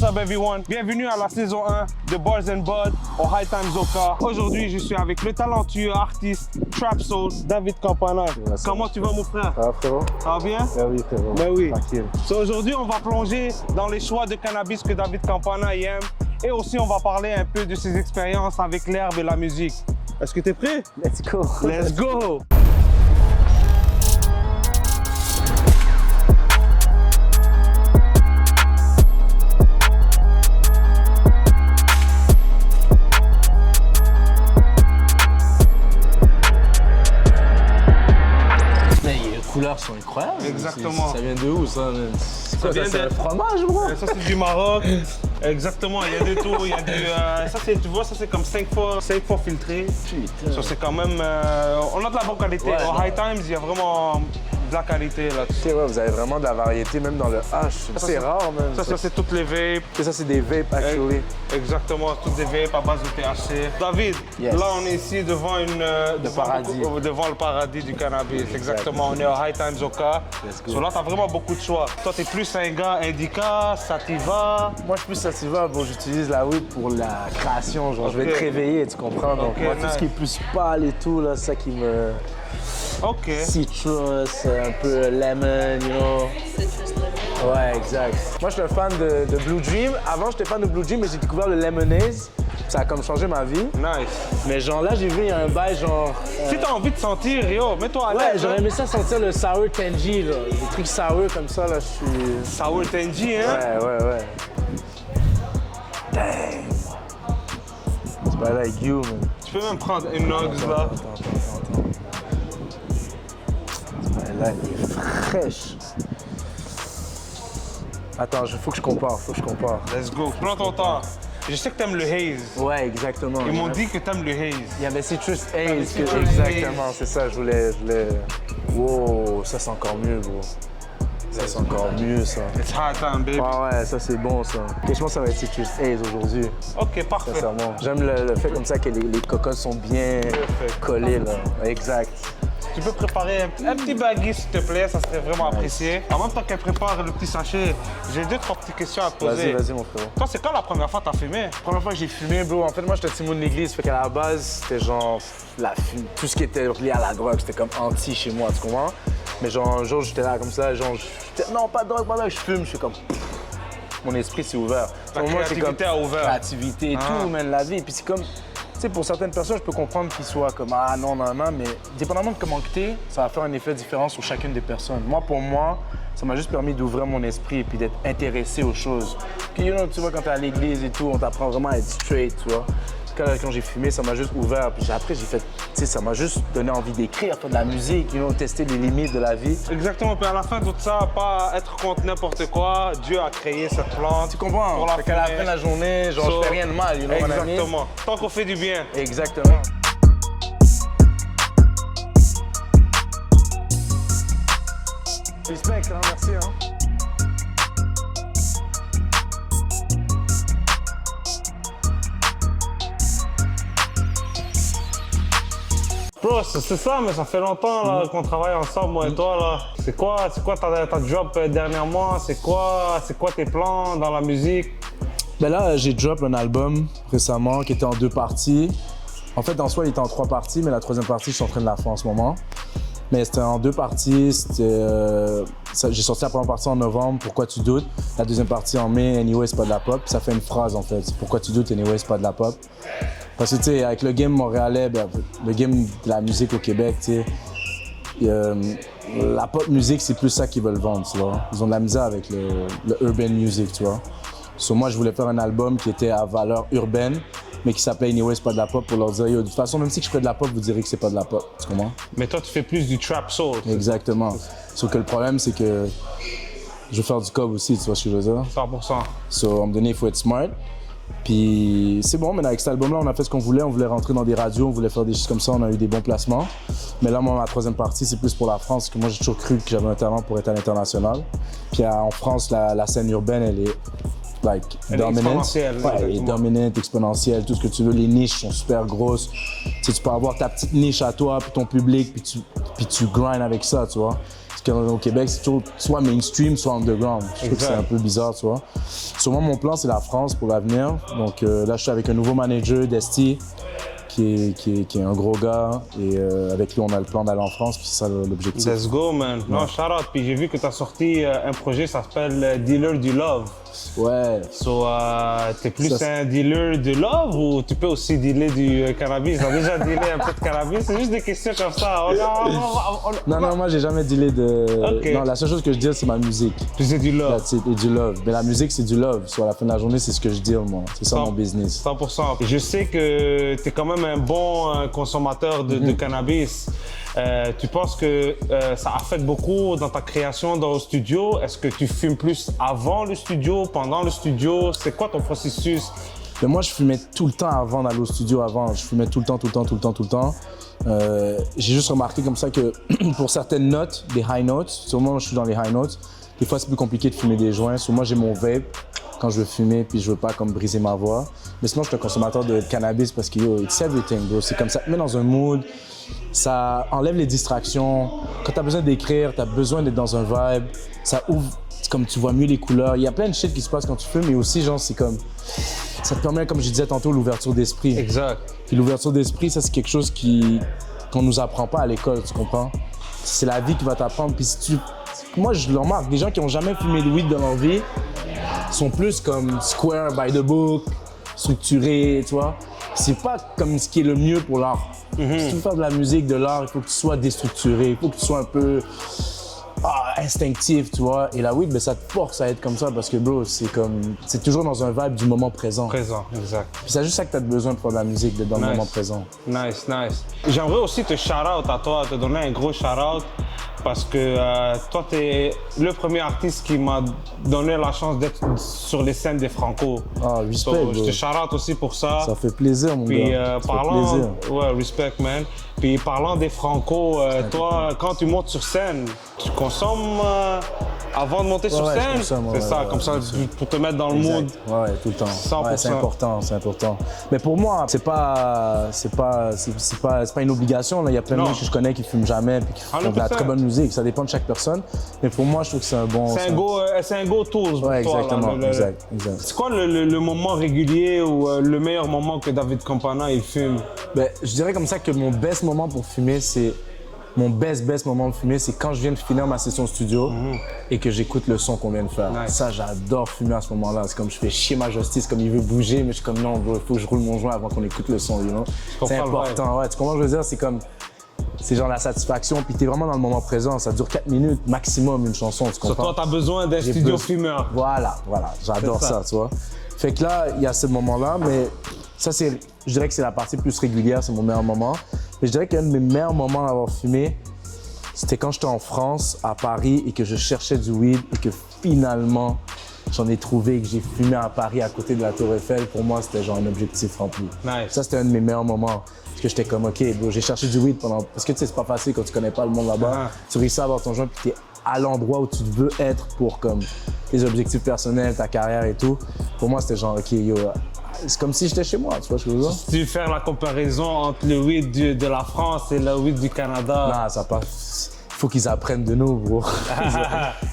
What's up everyone? Bienvenue à la saison 1 de Bars and Bud au High Times Oka. Aujourd'hui, je suis avec le talentueux artiste Trap Soul, David Campana. Comment tu vas mon frère? Ça va frérot? Ça va bien? Ben oui frérot. Ben oui. Tranquille. So, aujourd'hui, on va plonger dans les choix de cannabis que David Campana aime. Et aussi, on va parler un peu de ses expériences avec l'herbe et la musique. Est-ce que tu es prêt? Let's go. Let's go! Les couleurs sont incroyables. Exactement. Ça vient de où ça? C'est quoi ça? vient C'est de- un fromage bro? Ça, c'est du Maroc. Exactement, il y a de tout. Il y a du, ça, tu vois, ça, c'est comme 5 fois filtré. Putain. Ça, c'est quand même... on a de la bonne qualité. Ouais, Au non. High Times, il y a vraiment de la qualité là. Ok, ouais, vous avez vraiment de la variété même dans le hash. C'est rare même. Ça, c'est toutes les vapes. Ça c'est des vapes actually. Exactement, toutes des vapes à base de THC. David, Yes. là, on est ici devant paradis. devant le paradis du cannabis. Exactement, on est au High Times Oka. Let's go. So, là, t'as vraiment beaucoup de choix. Toi, t'es plus un gars indica, sativa. Moi je suis plus sativa, bon j'utilise la weed pour la création, genre je vais Ok. te réveiller, tu comprends? Donc Ok, moi tout nice. ce qui est plus pâle et tout là, c'est ça qui me... OK. Citrus, un peu lemon, you know. Ouais, exact. Moi, je suis un fan de Blue Dream. Avant, j'étais fan de Blue Dream, mais j'ai découvert le Lemonade. Ça a comme changé ma vie. Nice. Mais genre là, j'ai vu, il y a un bail genre... Si t'as envie de sentir, yo, mets-toi à Ouais, l'aise. j'aurais hein. aimé ça sentir le sour tangy, là. Des trucs sour comme ça, là, je suis... Sour Tangy, hein? Ouais. Dang. C'est pas like you, man. Tu peux même prendre une Nugs, là. Attends. Là, elle est fraîche. Attends, faut que je compare. Let's go. Prends ton temps. Je sais que t'aimes le haze. Ouais, exactement. Ils m'ont dit que t'aimes le haze. Il y avait Citrus le Haze. Citrus Exactement, Haze. c'est ça, je voulais... Wow, ça c'est encore mieux, bro. Ça c'est encore mieux, ça. It's high time, baby. Ah ouais, ça c'est bon, ça. Ok, je pense que ça va être Citrus Haze aujourd'hui, OK, parfait. sincèrement. J'aime le fait comme ça que les cocottes sont bien collées, là. Exact. Tu peux préparer un petit baggy, s'il te plaît, ça serait vraiment apprécié. En même temps qu'elle prépare le petit sachet, j'ai 2-3 petites questions à te poser. Vas-y, mon frère. Toi, c'est quand la première fois que t'as fumé? Première fois que j'ai fumé, bro, en fait, moi, j'étais Timon de l'église, fait qu'à la base, c'était genre tout ce qui était lié à la drogue, c'était comme anti chez moi, tu comprends? Mais genre, un jour, j'étais là comme ça, genre, non, pas de drogue, je fume, je suis comme... Mon esprit s'est ouvert. Ta Pour moi, c'est créativité a ouvert. Créativité et tout, man, la vie. Puis c'est comme... Tu sais, pour certaines personnes, je peux comprendre qu'ils soient comme « Ah, non, mais dépendamment de comment que t'es, ça va faire un effet différent sur chacune des personnes. Moi, pour moi, ça m'a juste permis d'ouvrir mon esprit et puis d'être intéressé aux choses. Puis, you know, tu vois, quand t'es à l'église et tout, on t'apprend vraiment à être straight, tu vois. Quand j'ai fumé, ça m'a juste ouvert. Puis après, j'ai fait, tu sais, ça m'a juste donné envie d'écrire, faire de la musique, you know, tester les limites de la vie. Exactement, puis à la fin de tout ça, pas être contre n'importe quoi, Dieu a créé cette plante. Tu comprends? Pour la Fait qu'à la fumer. fin de la journée, genre, So, je fais rien de mal, you know, mon ami? Exactement. Tant qu'on fait du bien. Exactement. Respect, hein, merci. Hein. Bro, c'est ça, mais ça fait longtemps là, qu'on travaille ensemble, moi et toi. Là. C'est quoi ta drop dernièrement? C'est quoi tes plans dans la musique? Ben là, j'ai drop un album récemment qui était en 2 parties. En fait, en soi, il était en 3 parties, mais la 3e partie, je suis en train de la faire en ce moment. Mais c'était en 2 parties. J'ai sorti la première partie en novembre, Pourquoi tu doutes? La 2e partie en mai, Anyway, c'est pas de la pop. Ça fait une phrase en fait. Pourquoi tu doutes? Anyway, c'est pas de la pop. Parce que tu sais, avec le game montréalais, ben, le game de la musique au Québec, tu sais, la pop musique, c'est plus ça qu'ils veulent vendre, tu vois. Ils ont de la misère avec le urban music, tu vois. So, moi, je voulais faire un album qui était à valeur urbaine, mais qui s'appelait Anyway, c'est pas de la pop, pour leur dire, yo, de toute façon, même si je fais de la pop, vous direz que c'est pas de la pop, tu comprends? Mais toi, tu fais plus du trap soul. Exactement. Sauf que le problème, c'est que je veux faire du cob aussi, tu vois ce que je veux dire? 100%. So, à un moment donné, il faut être smart. Puis c'est bon, mais avec cet album-là, on a fait ce qu'on voulait. On voulait rentrer dans des radios, on voulait faire des choses comme ça, on a eu des bons placements. Mais là, moi, ma 3e partie, c'est plus pour la France, parce que moi, j'ai toujours cru que j'avais un talent pour être à l'international. Puis en France, la scène urbaine, elle est like Elle est dominant. exponentielle, Ouais, elle est exactement. dominante, exponentielle, tout ce que tu veux. Les niches sont super grosses. Tu sais, tu peux avoir ta petite niche à toi, puis ton public, puis puis tu grindes avec ça, tu vois. Parce qu'au Québec, c'est toujours soit mainstream, soit underground. Je trouve que c'est un peu bizarre, tu vois. Sur moi, mon plan, c'est la France pour l'avenir. Donc là, je suis avec un nouveau manager, Desti, qui est un gros gars. Et avec lui, on a le plan d'aller en France, puis c'est ça l'objectif. Let's go, man. Non, shout out. Puis j'ai vu que tu as sorti un projet, ça s'appelle Dealer du Love. Ouais. So, t'es plus un dealer de love ou tu peux aussi dealer du cannabis? T'as déjà dealé un peu de cannabis? C'est juste des questions comme ça. Non, moi, j'ai jamais dealé de... Okay. Non, la seule chose que je deal, c'est ma musique. Puis c'est du love. That's it, et du love. Mais la musique, c'est du love. Soit à la fin de la journée, c'est ce que je deal, moi. C'est ça mon business. 100%. Je sais que tu es quand même un bon consommateur de cannabis. Tu penses que ça affecte beaucoup dans ta création dans le studio? Est-ce que tu fumes plus avant le studio, pendant le studio? C'est quoi ton processus? Mais moi, je fumais tout le temps avant d'aller au studio. Je fumais tout le temps. J'ai juste remarqué comme ça que pour certaines notes, des high notes, sûrement je suis dans les high notes, des fois c'est plus compliqué de fumer des joints. Moi, j'ai mon vape quand je veux fumer, puis je veux pas comme briser ma voix. Mais sinon, je suis un consommateur de cannabis parce que yo, it's everything, bro. C'est comme ça, te met dans un mood. Ça enlève les distractions. Quand tu as besoin d'écrire, tu as besoin d'être dans un vibe. Ça ouvre, comme tu vois mieux les couleurs. Il y a plein de shit qui se passe quand tu fumes, mais aussi, genre, c'est comme... Ça te permet, comme je disais tantôt, l'ouverture d'esprit. Exact. Puis l'ouverture d'esprit, ça, c'est quelque chose qu'on nous apprend pas à l'école, tu comprends? C'est la vie qui va t'apprendre. Puis si tu... Moi, je le remarque, des gens qui ont jamais fumé de weed dans leur vie sont plus comme square by the book, structurés, tu vois? C'est pas comme ce qui est le mieux pour l'art. Si tu veux faire de la musique, de l'art, il faut que tu sois déstructuré, il faut que tu sois un peu instinctif, tu vois. Et la weed, ben, ça te force à être comme ça parce que, bro, c'est toujours dans un vibe du moment présent. Présent, exact. Puis c'est juste ça que tu as besoin pour de la musique, d'être dans le moment présent. Nice. J'aimerais aussi te shout-out à toi, te donner un gros shout-out parce que toi, tu es le premier artiste qui m'a donné la chance d'être sur les scènes des Franco. Ah, respect, Je te shout-out aussi pour ça. Ça fait plaisir, mon Puis, gars. ouais, respect, man. Puis parlant des Franco, toi, quand tu montes sur scène, tu consommes avant de monter sur scène? Consomme, c'est ça, comme ça, pour te mettre dans le mood. Ouais, tout le temps. 100%. Ouais, c'est important. Mais pour moi, c'est pas une obligation. Là. Il y a plein de gens que je connais qui fument jamais et qui font de la très bonne musique. Ça dépend de chaque personne. Mais pour moi, je trouve que c'est un bon... C'est un go tool pour ouais, toi. Exactement, exact. C'est quoi le moment régulier ou le meilleur moment que David Campana il fume? Ben, je dirais comme ça que mon best moment pour fumer, c'est... Mon best moment de fumer, c'est quand je viens de finir ma session studio et que j'écoute le son qu'on vient de faire. Nice. Ça, j'adore fumer à ce moment-là. C'est comme je fais chier ma justice, comme il veut bouger, mais je suis comme non, bro, il faut que je roule mon joint avant qu'on écoute le son, you know? C'est important, ouais. Tu comprends ce que je veux dire? C'est comme... C'est genre la satisfaction, puis t'es vraiment dans le moment présent. Ça dure 4 minutes maximum, une chanson, tu comprends? Toi, t'as besoin d'un studio fumeur. Voilà. J'adore ça, tu vois? Fait que là, il y a ce moment-là, mais ça, je dirais que c'est la partie plus régulière, c'est mon meilleur moment. Mais je dirais qu'un de mes meilleurs moments d'avoir fumé, c'était quand j'étais en France, à Paris, et que je cherchais du weed, et que finalement, j'en ai trouvé et que j'ai fumé à Paris à côté de la Tour Eiffel. Pour moi, c'était genre un objectif rempli. Nice. Ça, c'était un de mes meilleurs moments. Parce que j'étais comme, OK, bro, j'ai cherché du weed pendant... Parce que tu sais, c'est pas facile quand tu connais pas le monde là-bas. Tu réussis à avoir ton joint, puis t'es à l'endroit où tu veux être pour comme tes objectifs personnels, ta carrière et tout. Pour moi, c'était genre, OK, yo, c'est comme si j'étais chez moi, tu vois ce que je veux dire? Si tu veux faire la comparaison entre le weed de la France et le weed du Canada. Non, ça passe. Faut qu'ils apprennent de nous, bro.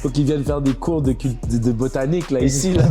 Faut qu'ils viennent faire des cours de botanique, là, ici, là.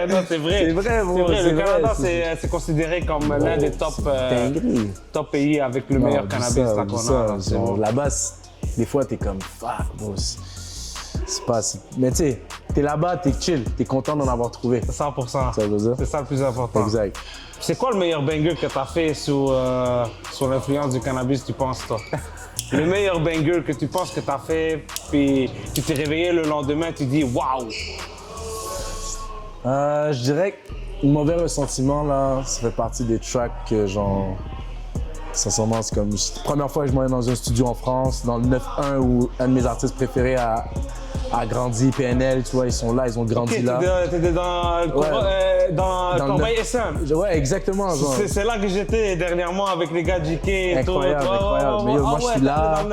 Non, c'est vrai. C'est vrai, bro. C'est vrai. Le Canada, c'est considéré comme l'un des top pays avec le meilleur cannabis qu'on a. Là-bas, des fois, t'es comme, fuck, bro. C'est pas... Mais tu sais, t'es là-bas, t'es chill, t'es content d'en avoir trouvé. 100%. C'est ça le plus important. Exact. C'est quoi le meilleur banger que t'as fait sous l'influence du cannabis, tu penses, toi? Le meilleur banger que tu penses que t'as fait, puis tu t'es réveillé le lendemain, tu dis waouh! Je dirais que Mauvais Ressentiment, là, ça fait partie des tracks que, genre, sincèrement, c'est comme la première fois que je m'en vais dans un studio en France, dans le 9-1 où un de mes artistes préférés a grandi, PNL, tu vois, ils sont là, ils ont grandi là. T'étais dans Corbeil SM. Ouais, exactement. C'est là que j'étais dernièrement avec les gars JK et incroyable, tout. Incroyable. Mais moi, je suis là,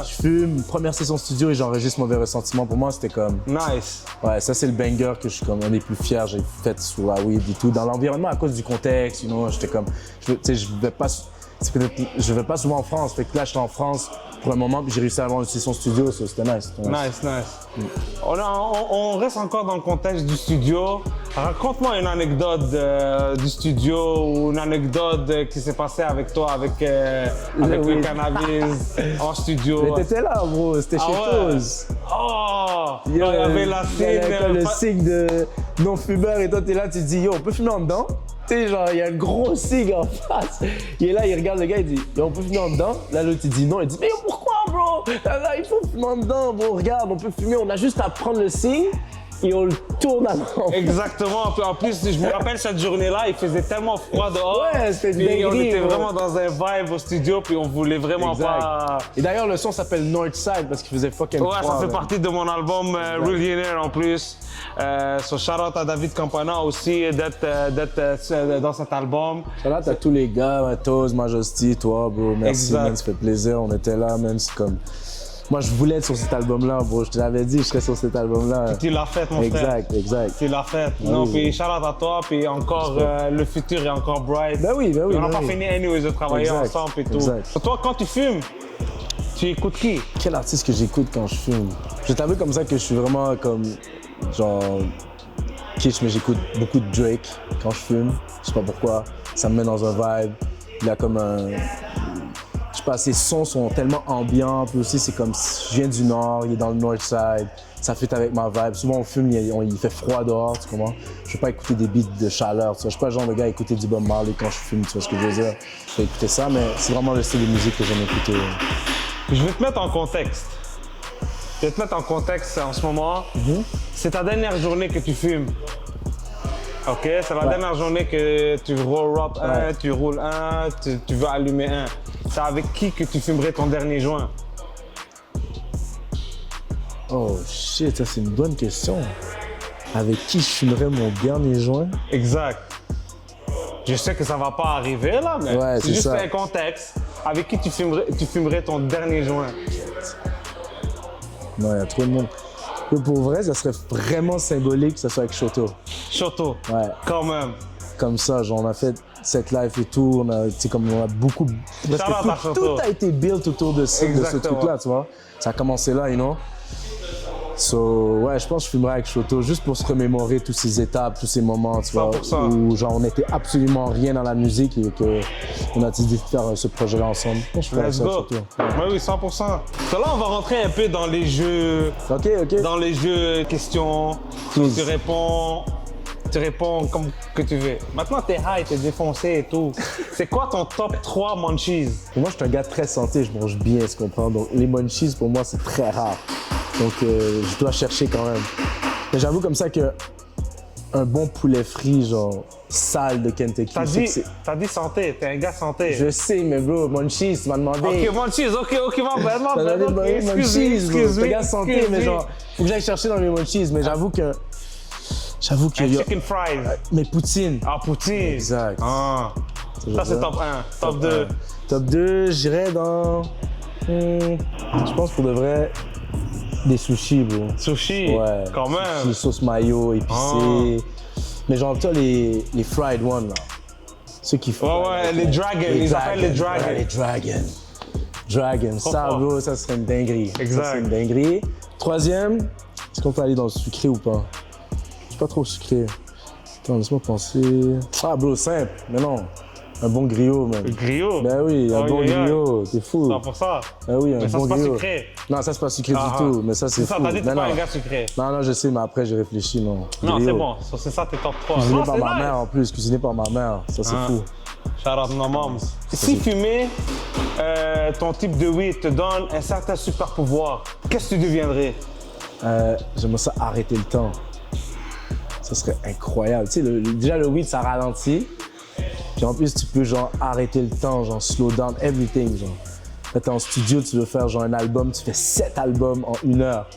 je fume, première session studio et j'enregistre Mauvais Ressentiment. Pour moi, c'était comme... Nice. Ouais, ça, c'est le banger que je suis comme un des plus fiers. J'ai fait sur la weed et tout. Dans l'environnement, à cause du contexte, you know, j'étais comme... Tu sais, je vais pas... c'est peut-être, je vais pas souvent en France, fait que là, j'étais en France pour un moment, puis j'ai réussi à avoir aussi son studio, so c'était nice. Nice. On reste encore dans le contexte du studio. Raconte-moi une anecdote du studio ou une anecdote qui s'est passée avec toi, avec le cannabis en studio. Mais t'étais là, bro, c'était chez Toz. Oh! Il y avait la scène. Le signe de non-fumeur et toi, t'es là, tu te dis, yo, on peut fumer en dedans? Tu sais, genre, il y a un gros signe en face. Il est là, il regarde le gars, il dit, yo, on peut fumer en dedans? Là, l'autre, il dit non. Il dit, mais pourquoi, bro? Là, il faut fumer en dedans, bro. Regarde, on peut fumer, on a juste à prendre le signe et on le tourne à l'envers. Exactement. En plus, je me rappelle cette journée-là, il faisait tellement froid dehors. Ouais, c'était dingue. On était vraiment dans un vibe au studio, puis on voulait vraiment pas. Et d'ailleurs, le son s'appelle Northside parce qu'il faisait fucking froid. Ouais, ça fait partie de mon album Millionaire en plus. So shout out à David Campana aussi d'être dans cet album. Shout out à tous les gars, Toz, Majesty, toi, bro. Merci, Exact. man, ça fait plaisir. On était là, man. C'est comme. Moi, je voulais être sur cet album-là, bro. Je te l'avais dit, je serais sur cet album-là. Tu l'as fait, mon frère. Exact. Tu l'as fait. Non, puis shout out à toi, puis encore, le futur est encore bright. Ben oui. On n'a pas fini anyways de travailler ensemble et tout. Exact. Toi, quand tu fumes, tu écoutes qui? Quel artiste que j'écoute quand je fume? Je t'avoue comme ça que je suis vraiment comme, genre, kitsch, mais j'écoute beaucoup de Drake quand je fume. Je sais pas pourquoi. Ça me met dans un vibe. Il a comme un... Je sais pas, ses sons sont tellement ambiants. Puis aussi, c'est comme, je viens du Nord, il est dans le North Side. Ça fit avec ma vibe. Souvent, on fume, il fait froid dehors, tu comprends? Je veux pas écouter des beats de chaleur, tu vois. Je suis pas le genre de gars à écouter du Bob Marley quand je fume, tu vois ce que je veux dire? Je vais écouter ça, mais c'est vraiment le style de musique que j'aime écouter. Je vais te mettre en contexte. En ce moment. C'est ta dernière journée que tu fumes. OK? C'est la dernière journée que tu roll up un, tu roules un, tu veux allumer un. C'est avec qui que tu fumerais ton dernier joint? Oh shit, ça c'est une bonne question. Avec qui je fumerais mon dernier joint? Exact. Je sais que ça va pas arriver là, mais Ouais, c'est c'est juste ça. un contexte. Avec qui tu fumerais ton dernier joint? Non, il y a trop de monde. Mais pour vrai, ça serait vraiment symbolique que ça soit avec Shoto. Shoto. Ouais. Quand même. Comme ça, genre on a fait cette live et tout, on a, tu sais, comme on a beaucoup... Parce Shout out à que Shoto. tout a été built autour de ce truc-là, tu vois. Ça a commencé là, you know. So, ouais, je pense que je fumerais avec Shoto juste pour se remémorer toutes ces étapes, tous ces moments, tu vois, 100%. où genre on n'était absolument rien dans la musique et qu'on a décidé de faire ce projet-là ensemble. Je pense que je ferais Let's ça avec go. Shoto. Oui, 100%. So là, on va rentrer un peu dans les jeux. Ok. Dans les jeux questions. Quiz. Tu réponds comme que tu veux. Maintenant, t'es high, t'es défoncé et tout. C'est quoi ton top 3 munchies? Pour moi, je suis un gars très santé, je mange bien, tu comprends. Donc, les munchies, pour moi, c'est très rare. Donc, je dois chercher quand même. Mais j'avoue comme ça que un bon poulet frit, genre, sale de Kentucky. T'as dit santé, t'es un gars santé. Je sais, mais bro, munchies, tu m'as demandé. Ok, munchies, ok, ma T'as bad, demandé ok, munchies, bro. excuse T'es un me, gars santé, excuse mais me. genre, faut que j'aille chercher dans les munchies. Mais j'avoue que... Un chicken fries. Mais poutine. Ah, poutine. Exact. Ah. Ça, c'est top 1. Top 2. Top 2, j'irais dans... je pense pour de vrai, des sushis, bro. Sushi. Ouais. Quand même. Sushi, sauce mayo, épicée. Mais genre, toi, les fried ones, là. Ceux qui font. Ouais, les dragons. Ils appellent les dragons. Ouais, les dragons. Dragon. Ça, fort. bro, ça serait une dinguerie. Exact. Ça serait une dinguerie. Troisième, est-ce qu'on peut aller dans le sucré ou pas? Je suis pas trop sucré. Attends, laisse-moi penser. Ah, bro, simple. Mais non. Un bon griot, man. Le griot. Ben oui, un Oh, bon yeah, yeah. griot. T'es fou. 100%. Ben oui, un Mais ça, bon c'est pas griot. sucré. Non, ça, c'est pas sucré Ah, du tout. Mais ça, c'est ça, fou. t'as dit que t'es Mais pas non. un gars sucré. Non, je sais, mais après, j'ai réfléchi, non. Non, Griot. c'est bon. So, c'est ça tes top 3. Cuisiné Non, par c'est ma nice. mère en plus, cuisiné par ma mère. Ça, c'est fou. Shout out no moms. Si fumer, ton type de weed te donne un certain super pouvoir, qu'est-ce que tu deviendrais? J'aimerais ça arrêter le temps. Ça serait incroyable. Tu sais, déjà, le weed, ça ralentit. Puis en plus, tu peux genre arrêter le temps, genre slow down everything, genre. Là, t'es en studio, tu veux faire genre un album, tu fais 7 albums en 1 heure.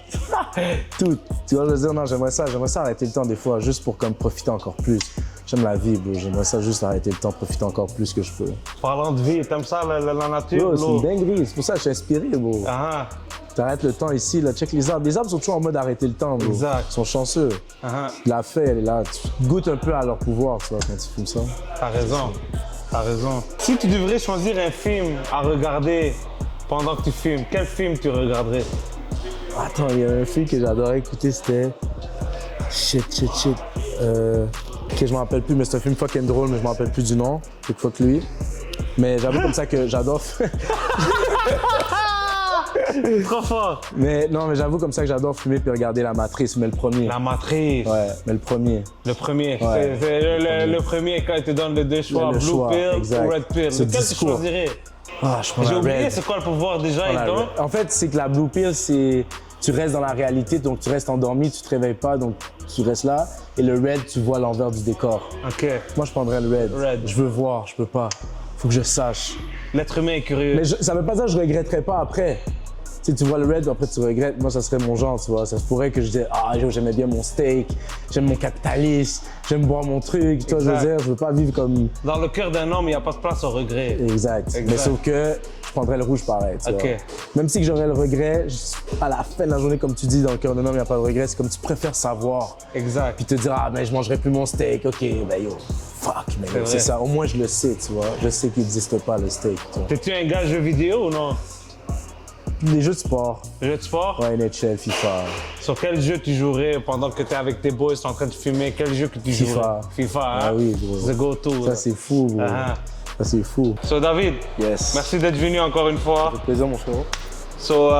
Tout. Tu vois, je veux dire, non, j'aimerais ça arrêter le temps des fois, juste pour comme profiter encore plus. J'aime la vie, bro. J'aimerais ça juste arrêter le temps, profiter encore plus que je peux. Parlant de vie, t'aimes ça, la nature? Bro, c'est l'eau? une dinguerie. C'est pour ça que je suis inspiré, bro. Ah, T'arrêtes le temps ici, là, check les arbres. Les arbres sont toujours en mode arrêter le temps, bro. Exact. Ils sont chanceux. ah, La fée, elle est là. Tu goûtes un peu à leur pouvoir, tu vois, quand tu fumes ça. t'as raison. T'as raison. Si tu devrais choisir un film à regarder pendant que tu filmes, quel film tu regarderais? Attends, il y a un film que j'adorais écouter, c'était... Shit. Ok, je m'en rappelle plus, mais c'est un film fucking drôle, mais je m'en rappelle plus du nom. C'est fuck lui. Mais j'avoue comme ça que j'adore... Trop fort. Mais j'avoue comme ça que j'adore fumer puis regarder La Matrice, mais le premier. La Matrice. Ouais, mais le premier. Le premier. Ouais. C'est le premier quand il te donne les deux choix, Le Blue choix, Pill exact. ou Red Pill. Ce Lequel tu discours. choisirais? Ah, je prends J'ai la oublié Red. c'est quoi le pouvoir déjà Voilà, et donc? en fait, c'est que la Blue Pill, c'est... Tu restes dans la réalité, donc tu restes endormi, tu te réveilles pas, donc tu restes là. Et le Red, tu vois l'envers du décor. Ok. Moi, je prendrais le Red. Red. Je veux voir, je peux pas. Faut que je sache. L'être humain est curieux. Mais ça veut pas dire que je regretterais pas après. Tu sais, tu vois le Red, après tu regrettes. Moi, ça serait mon genre, tu vois. Ça se pourrait que je dise, ah, j'aimais bien mon steak, j'aime mon capitalisme, j'aime boire mon truc. Tu vois, je veux dire, je veux pas vivre comme... Dans le cœur d'un homme, il n'y a pas de place au regret. Exact. Mais sauf que je prendrais le rouge pareil, tu Ok. vois. Même si que j'aurais le regret, à la fin de la journée, comme tu dis, dans le cœur d'un homme, il n'y a pas de regret. C'est comme tu préfères savoir. Exact. Puis te dire, ah, ben je mangerai plus mon steak. OK, ben yo, fuck, mais yo, c'est vrai. ça. Au moins, je le sais, tu vois. Je sais qu'il n'existe pas le steak, tu vois. T'es-tu un gars de jeux vidéo ou non? Les jeux de sport. Jeux de sport? Ouais, NHL, FIFA. Sur quel jeu tu jouerais pendant que t'es avec tes boys, t'es en train de filmer? Quel jeu que tu FIFA. jouerais? FIFA, hein? Ah oui, bro. The go-to. Ça, c'est fou, bro. Ah. Ça, c'est fou. So David, Yes. merci d'être venu encore une fois. Avec plaisir, mon frérot. So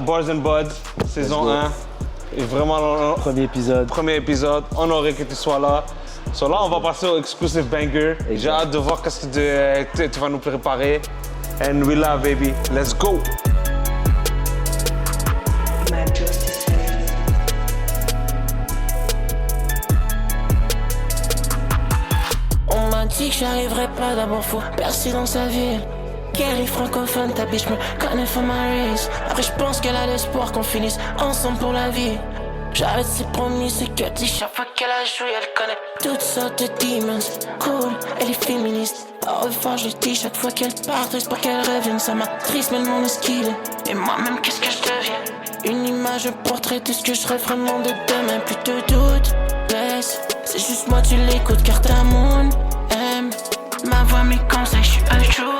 Boys and Bud, saison go. 1. Et vraiment, Premier épisode. premier épisode, honoré que tu sois là. So là, on va passer au exclusive banger. J'ai hâte de voir qu'est-ce que tu vas nous préparer. And we love, baby. Let's go! On m'a dit que j'arriverais pas, d'abord faut percer dans sa ville. Guerrier francophone, ta bitch me connaît for my race. Après j'pense qu'elle a l'espoir qu'on finisse ensemble pour la vie. J'arrête ses promis, c'est que dit chaque fois qu'elle a joué, elle connaît toutes sortes de demons. Cool, elle est féministe. Au revoir, je le dis chaque fois qu'elle part, triste pour qu'elle revienne. Ça m'attriste, mais le monde est ce qu'il est. Et moi-même, qu'est-ce que je deviens? Une image, un portrait de ce que je serai vraiment de demain. Plus de doute, laisse. C'est juste moi, tu l'écoutes car ta monde aime ma voix, mes conseils, je suis un jour.